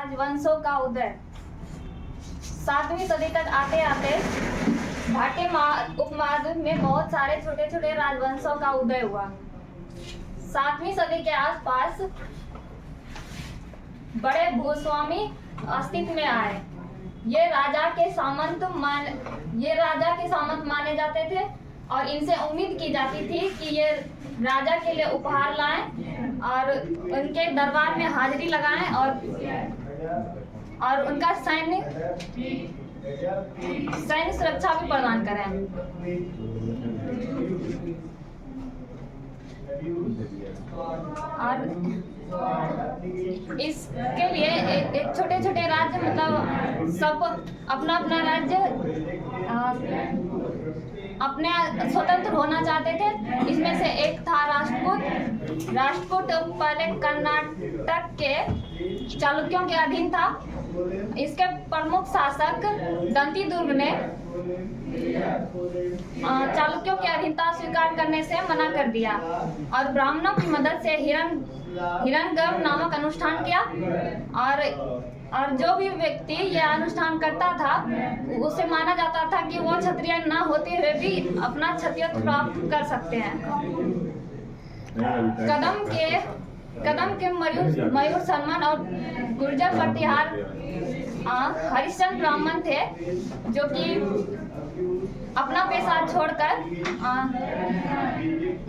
राजवंशों का उदय। 7वीं सदी तक आते आते भारतीय उपमहाद्वीप में बहुत सारे छोटे छोटे राजवंशों का उदय हुआ। 7वीं सदी के आसपास बड़े भूस्वामी अस्तित्व में आए। ये राजा के सामंत माने जाते थे और इनसे उम्मीद की जाती थी कि ये राजा के लिए उपहार लाएं और उनके दरबार में हाजिरी लगाएं और उनका सैन्य सुरक्षा भी प्रदान करें। और इसके लिए एक छोटे छोटे राज्य मतलब सब अपना अपना राज्य अपने स्वतंत्र होना चाहते थे। इसमें से एक था राष्ट्रकूट पहले कर्नाटक के चालुक्यों के अधीन था। इसके प्रमुख शासक दंतीदुर्ग ने चालुक्यों की अधीनता स्वीकार करने से मना कर दिया और ब्राह्मणों की मदद से हिरण्यगर्भ नामक अनुष्ठान किया और जो भी व्यक्ति यह अनुष्ठान करता था उसे माना जाता था कि वो क्षत्रिय न होते हुए भी अपना क्षत्रियत्व प्राप्त कर सकते हैं। कदम के मयूर शर्मन और गुर्जर प्रतिहार हरिश्चंद्र ब्राह्मण थे जो कि अपना पेशा छोड़कर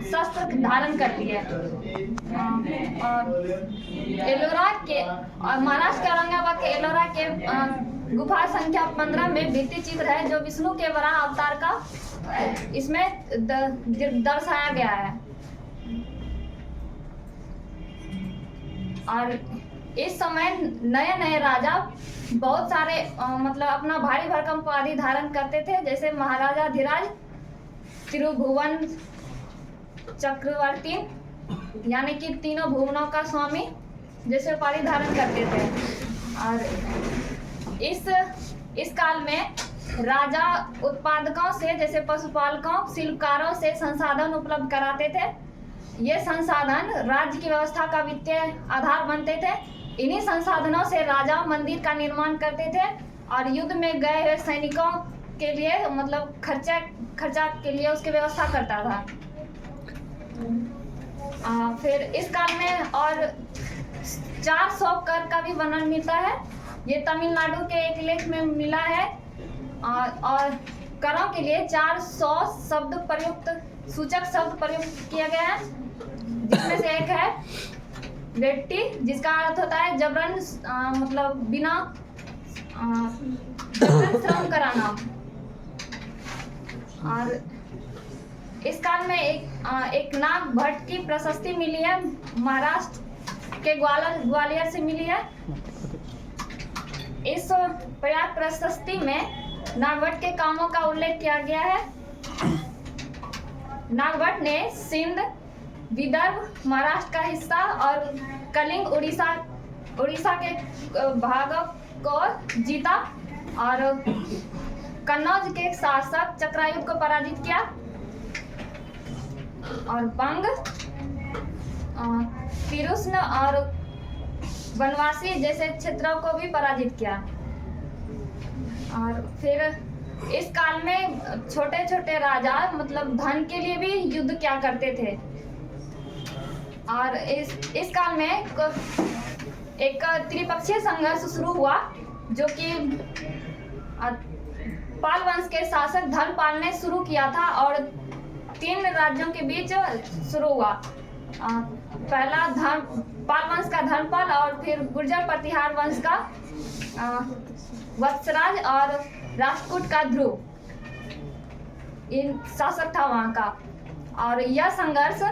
शस्त्र धारण कर लिए। और एलोरा के और महाराष्ट्र के औरंगाबाद के एलोरा के गुफा संख्या 15 में भित्ति चित्र है जो विष्णु के वराह अवतार का इसमें दर्शाया गया है। और इस समय नए नए राजा बहुत सारे मतलब अपना भारी भरकम उपाधि धारण करते थे, जैसे महाराजा धीराज त्रिभुवन चक्रवर्ती यानी कि तीनों भुवनों का स्वामी जैसे उपाधि धारण करते थे। और इस काल में राजा उत्पादकों से जैसे पशुपालकों शिल्पकारों से संसाधन उपलब्ध कराते थे। ये संसाधन राज्य की व्यवस्था का वित्तीय आधार बनते थे। इन्हीं संसाधनों से राजा मंदिर का निर्माण करते थे और युद्ध में गए हुए सैनिकों के लिए मतलब खर्चा के लिए उसकी व्यवस्था करता था। फिर इस काल में और 400 कर का भी वर्णन मिलता है। ये तमिलनाडु के एक लेख में मिला है और करों के लिए 400 सूचक शब्द प्रयुक्त किया गया है, जिसमें से एक है वेट्टी जिसका अर्थ होता है जबरन मतलब बिना श्रम कराना। और इस काल में एक नाग भट्ट की प्रशस्ति मिली है, महाराष्ट्र के ग्वालियर से मिली है। इस प्रयाग प्रशस्ति में नागभट्ट के कामों का उल्लेख किया गया है। नागभट्ट ने सिंध विदर्भ महाराष्ट्र का हिस्सा और कलिंग उड़ीसा के भागों को जीता और कन्नौज के शासक चक्रायुध को पराजित किया और बंग पिरुष्ण और बनवासी जैसे क्षेत्रों को भी पराजित किया। और फिर इस काल में छोटे छोटे राजा मतलब धन के लिए भी युद्ध क्या करते थे। और इस काल में एक त्रिपक्षीय संघर्ष शुरू हुआ जो कि पाल वंश के शासक धर्मपाल ने शुरू किया था और 3 राज्यों के बीच शुरू हुआ। पहला पाल वंश का धर्मपाल और फिर गुर्जर प्रतिहार वंश का वत्सराज और राष्ट्रकूट का ध्रुव इन शासक था वहां का। और यह संघर्ष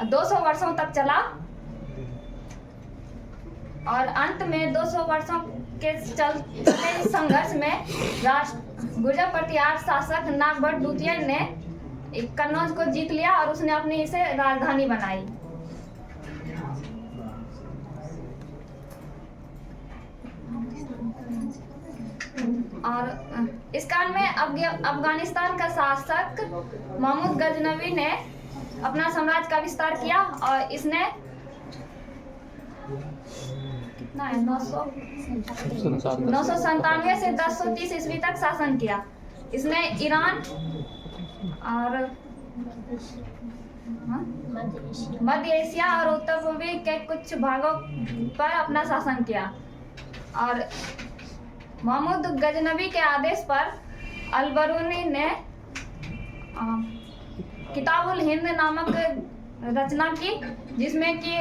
200 वर्षों तक चला और अंत में 200 वर्षों के चलते इस संघर्ष में गुर्जर प्रतिहार शासक नागभट्ट द्वितीय ने कन्नौज को जीत लिया और उसने अपनी इसे राजधानी बनाई। और इस काल में अफगानिस्तान का शासक महमूद गजनवी ने अपना साम्राज्य का विस्तार किया और इसने कितना है 997 से 1030 ईस्वी तक शासन किया। इसने ईरान और मध्य एशिया और उत्तर पूर्वी के कुछ भागों पर अपना शासन किया। और महमूद गजनवी के आदेश पर अल-बरूनी ने किताबुल हिंद नामक रचना की, जिसमें कि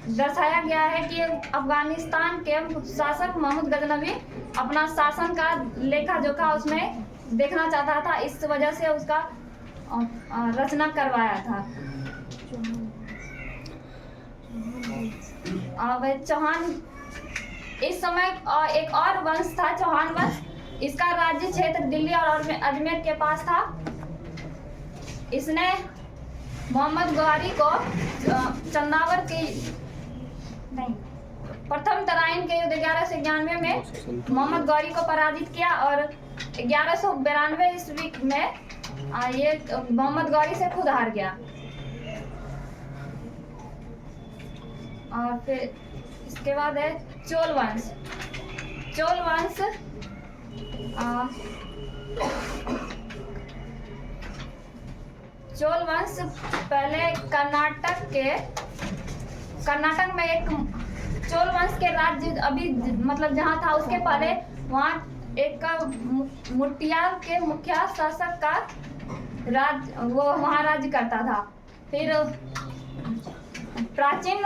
दर्शाया गया है कि अफगानिस्तान के शासक महमूद गजनवी अपना शासन का लेखा जोखा उसमें देखना चाहता था, इस वजह से उसका रचना करवाया था। अब चौहान, इस समय एक और वंश था चौहान वंश। इसका राज्य क्षेत्र दिल्ली और अजमेर के पास था। इसने मोहम्मद गौरी को चंदावर के प्रथम तराइन के युद्ध 1191 में मोहम्मद गौरी को पराजित किया और 1192 ईस्वी में ये मोहम्मद गौरी से खुद हार गया। और फिर इसके बाद है चोल वंश। चोल वंश चोल वंश पहले कर्नाटक में एक चोल वंश के राज्य अभी मतलब जहाँ था उसके पहले वहाँ एक मुटियार के मुखिया शासक का वो वहाँ राज्य करता था। फिर प्राचीन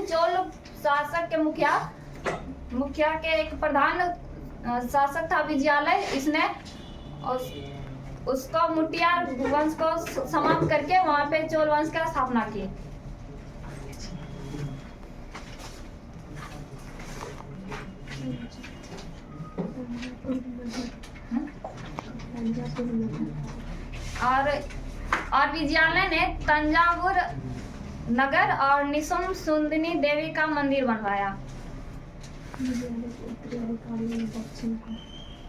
चोल शासक के मुखिया के एक प्रधान शासक था विजयालय। इसने उसको मुटियार वंश को समाप्त करके वहाँ पे चोल वंश का स्थापना की। और विजयालय ने तंजावुर नगर और निशुम सुंदनी देवी का मंदिर बनवाया।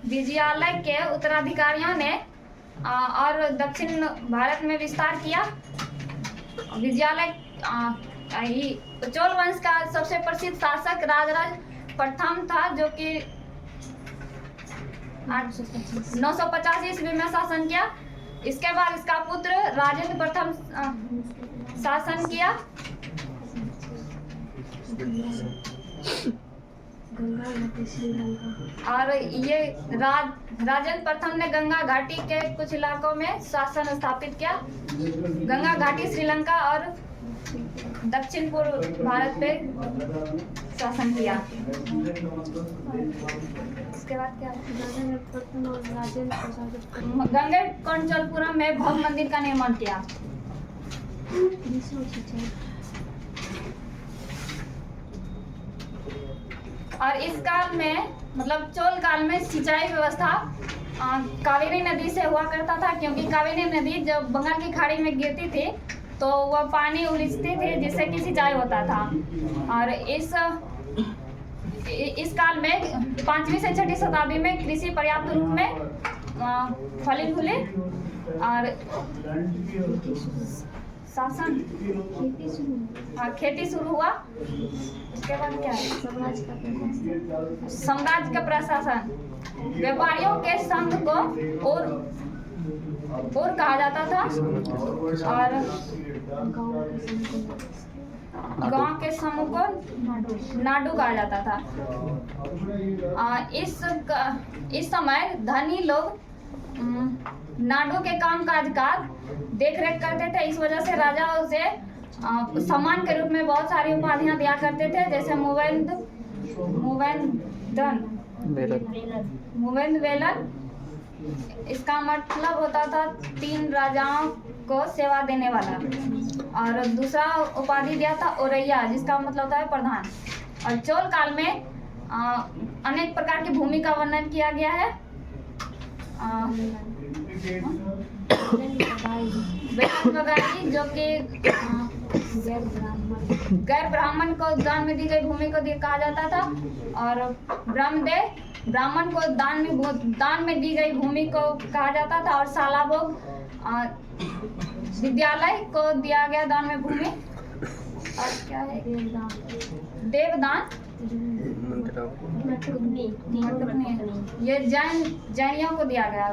विजयालय के उत्तराधिकारियों ने और दक्षिण भारत में विस्तार किया। विजयालय चोल वंश का सबसे प्रसिद्ध शासक राजराज प्रथम था, जो कि 950 ईस्वी में शासन किया। इसके बाद इसका पुत्र राजेंद्र प्रथम शासन किया। और ये राजेंद्र प्रथम ने गंगा घाटी के कुछ इलाकों में शासन स्थापित किया। गंगा घाटी श्रीलंका और दक्षिण पूर्व भारत पे शासन किया। इसके बाद क्या गंगा कोंडलपुरम में भव्य मंदिर का निर्माण किया। और इस काल में मतलब चोल काल में सिंचाई व्यवस्था कावेरी नदी से हुआ करता था, क्योंकि कावेरी नदी जब बंगाल की खाड़ी में गिरती थी तो वह पानी उलीचती थी, जिससे कि सिंचाई होता था। और इस काल में 5वीं से 6वीं शताब्दी में कृषि पर्याप्त रूप में फली फूली और शासन खेती शुरू हुआ। उसके बाद क्या है साम्राज्य का प्रशासन। व्यापारियों के संघ को और कहा जाता था और गांव के समूह को नाडू कहा जाता था। इस समय धनी लोग नाडू के कामकाज का देख रेख करते थे। इस वजह से राजा उसे सम्मान के रूप में बहुत सारी उपाधियां दिया करते थे, जैसे मुवेंद वेलन। इसका मतलब होता था 3 राजाओं को सेवा देने वाला। और दूसरा उपाधि दिया था ओरैया, जिसका मतलब होता है प्रधान। और चोल काल में अनेक प्रकार की भूमि का वर्णन किया गया है। जो कि गैर ब्राह्मण को दान में दी गई भूमि को कहा जाता था। और ब्राह्मण को दान में दी गई भूमि को कहा जाता था। और सालाभोग विद्यालय को दिया गया दान में भूमि। और क्या है देवदान मटकुनी ये जैनियों को दिया गया है।